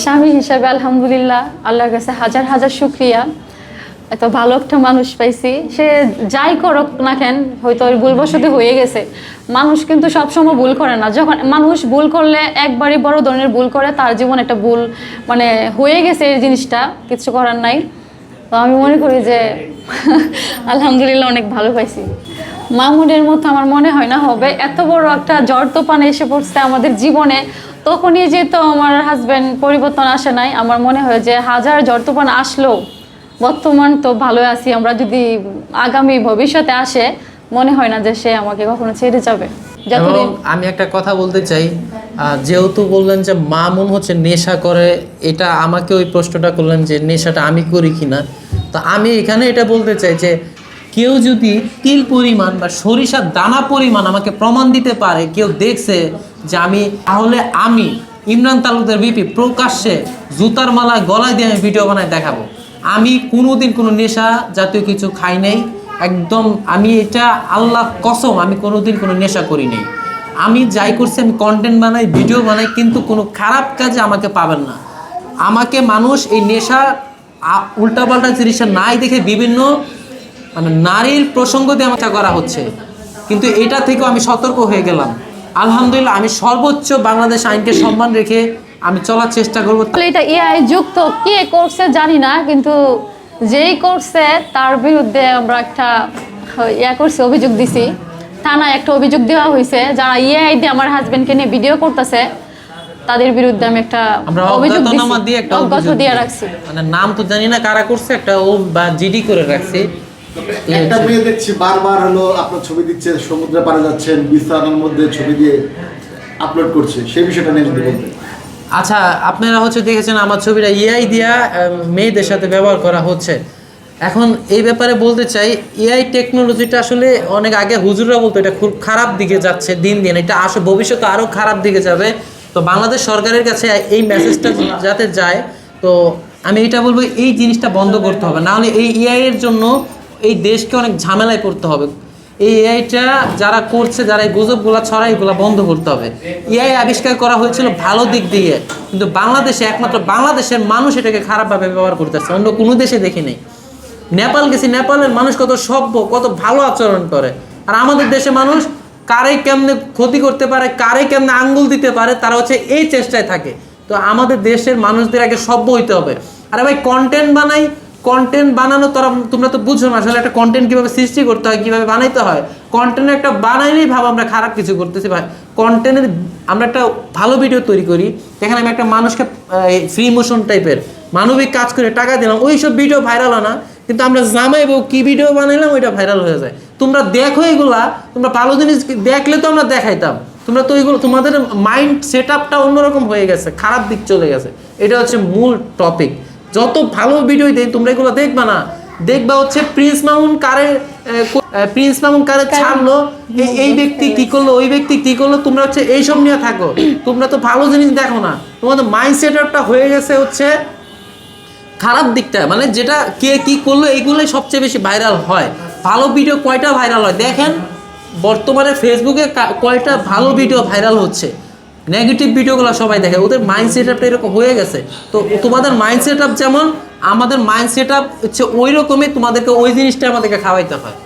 স্বামী হিসাবে আলহামদুলিল্লাহ আল্লাহর কাছে হাজার হাজার শুকরিয়া। এত ভালো একটা মানুষ পাইছি, সে যাই করুক না কেন, হয়তো ওই ভুলবশত হয়ে গেছে। মানুষ কিন্তু সবসময় ভুল করে না, যখন মানুষ ভুল করলে একবারই বড় ধরনের ভুল করে, তার জীবন একটা ভুল মানে হয়ে গেছে, এই জিনিসটা কিছু করার নাই। তো আমি মনে করি যে আলহামদুলিল্লাহ অনেক ভালো পাইছি। মামুনের মতো আমার মনে হয় না হবে। এত বড় একটা ঝড় তুফান এসে পড়ছে আমাদের জীবনে, তখনই যেহেতু আমার হাজব্যান্ড পরিবর্তন আসে নাই। আমার মনে হয় যে হাজার ঝড় তুফান আসলেও বর্তমান তো ভালো আছি আমরা, যদি আগামী ভবিষ্যতে আসে মনে হয় না যে সে আমাকে কখনো ছেড়ে যাবে। এবং আমি একটা কথা বলতে চাই, যেহেতু বললেন যে মামুন হচ্ছে নেশা করে, এটা আমাকে ওই প্রশ্নটা করলেন যে নেশাটা আমি করি কিনা। তো আমি এখানে এটা বলতে চাই যে কেউ যদি তিল পরিমাণ বা সরিষার দানা পরিমাণ আমাকে প্রমাণ দিতে পারে, কেউ দেখছে যে আমি, তাহলে আমি ইমরান তালুকদার বিপি প্রকাশ্যে জুতার মালা গলায় দিয়ে আমি ভিডিও বানায় দেখাবো। আমি কোনোদিন কোনো নেশা জাতীয় কিছু খাই নাই, একদম আমি এটা আল্লাহ কসম, আমি কোনোদিন কোনো নেশা করি নাই। আমি যাই করছি, আমি কন্টেন্ট বানাই, ভিডিও বানাই, কিন্তু কোনো খারাপ কাজে আমাকে পাবেন না। আমাকে মানুষ এই নেশা উল্টাপাল্টা জিনিসটা নাই দেখে বিভিন্ন মানে নারীর প্রসঙ্গ দিয়ে আমাকে করা হচ্ছে, কিন্তু এটা থেকেও আমি সতর্ক হয়ে গেলাম। আলহামদুলিল্লাহ আমি সর্বোচ্চ বাংলাদেশ আইনকে সম্মান রেখে আমি চলার চেষ্টা করবো। এটা এআই যুক্ত, কে করছে জানি না, কিন্তু যেই করছে তার বিরুদ্ধে আমরা একটা করছি, অভিযোগ দিছি, থানায় একটা অভিযোগ দেওয়া হয়েছে। যারা এআই দিয়ে আমার হাজবেন্ডকে নিয়ে ভিডিও করতেছে তাদের বিরুদ্ধে আমি একটা অভিযোগ দিয়ে রাখছি। মানে নাম তো জানি না কারা করছে, একটা ও বা জিডি করে রাখছি। একটা মেয়ে দেখছি বারবার হলো আপনার ছবি দিচ্ছে, সমুদ্রে পাড়ে যাচ্ছেন, বিছানার মধ্যে ছবি দিয়ে আপলোড করছে, সেই বিষয়টা নিয়ে যদি বলতেন। আচ্ছা, আপনারা হচ্ছে দেখেছেন আমার ছবিটা এআই দিয়া মেয়েদের সাথে ব্যবহার করা হচ্ছে। এখন এই ব্যাপারে বলতে চাই, এআই টেকনোলজিটা আসলে অনেক আগে হুজুররা বলতো এটা খুব খারাপ দিকে যাচ্ছে দিন দিন, এটা আসলে ভবিষ্যতে আরও খারাপ দিকে যাবে। তো বাংলাদেশ সরকারের কাছে এই মেসেজটা যাতে যায়, তো আমি এটা বলবো এই জিনিসটা বন্ধ করতে হবে, নাহলে এই এআই এর জন্য এই দেশকে অনেক ঝামেলায় পড়তে হবে। এই এআইটা যারা করছে, যারা এই গুজবগুলো ছড়ায়, এগুলো বন্ধ করতে হবে। এআই আবিষ্কার করা হয়েছিল ভালো দিক দিয়ে, কিন্তু বাংলাদেশে একমাত্র বাংলাদেশের মানুষ এটাকে খারাপভাবে ব্যবহার করতেছে, অন্য কোনো দেশে দেখি নেই। নেপাল গেছি, নেপালের মানুষ কত সভ্য, কত ভালো আচরণ করে, আর আমাদের দেশে মানুষ কারে কেমনে ক্ষতি করতে পারে, কারে কেমনে আঙ্গুল দিতে পারে, তারা হচ্ছে এই চেষ্টায় থাকে। তো আমাদের দেশের মানুষদের আগে সভ্য হইতে হবে। আরে ভাই কন্টেন্ট বানাই, কন্টেন্ট বানানো তোমরা তো বুঝো না আসলে একটা কন্টেন্ট কীভাবে সৃষ্টি করতে হয়, কীভাবে বানাইতে হয়। কন্টেন্ট একটা বানাইলেই ভাব আমরা খারাপ কিছু করতেছি। ভাই কন্টেন্টের আমরা একটা ভালো ভিডিও তৈরি করি, যেখানে আমি একটা মানুষকে ফ্রি মোশন টাইপের মানবিক কাজ করে টাকা দিলাম, ওই সব ভিডিও ভাইরাল হয় না, কিন্তু আমরা জামাইবো কি ভিডিও বানাইলাম ওইটা ভাইরাল হয়ে যায়। তোমরা দেখো এগুলা, তোমরা ভালো জিনিস দেখলে তো আমরা দেখাইতাম, তোমরা তো ওইগুলো, তোমাদের মাইন্ড সেট আপটা অন্যরকম হয়ে গেছে, খারাপ দিক চলে গেছে। এটা হচ্ছে মূল টপিক। যত ভালো ভিডিও দেয় তোমরা এগুলো দেখবা না, দেখবা হচ্ছে প্রিন্স মামুন কারে ছাড়লো, এই ব্যক্তি কি করলো, ওই ব্যক্তি কি করলো, তোমরা হচ্ছে এইসব নিয়ে থাকো, তোমরা তো ভালো জিনিস দেখো না। তোমাদের মাইন্ড সেট আপটা হয়ে গেছে হচ্ছে খারাপ দিকটা, মানে যেটা কে কি করলো এইগুলোই সবচেয়ে বেশি ভাইরাল হয়। ভালো ভিডিও কয়টা ভাইরাল হয় দেখেন, বর্তমানে ফেসবুকে কয়টা ভালো ভিডিও ভাইরাল হচ্ছে, নেগেটিভ ভিডিওগুলো সবাই দেখে। ওদের মাইন্ড সেট আপটা এরকম হয়ে গেছে। তো তোমাদের মাইন্ড সেট আপ যেমন, আমাদের মাইন্ড সেট আপ হচ্ছে ওই রকমই, তোমাদেরকে ওই জিনিসটা আমাদেরকে খাওয়াইতে হয়।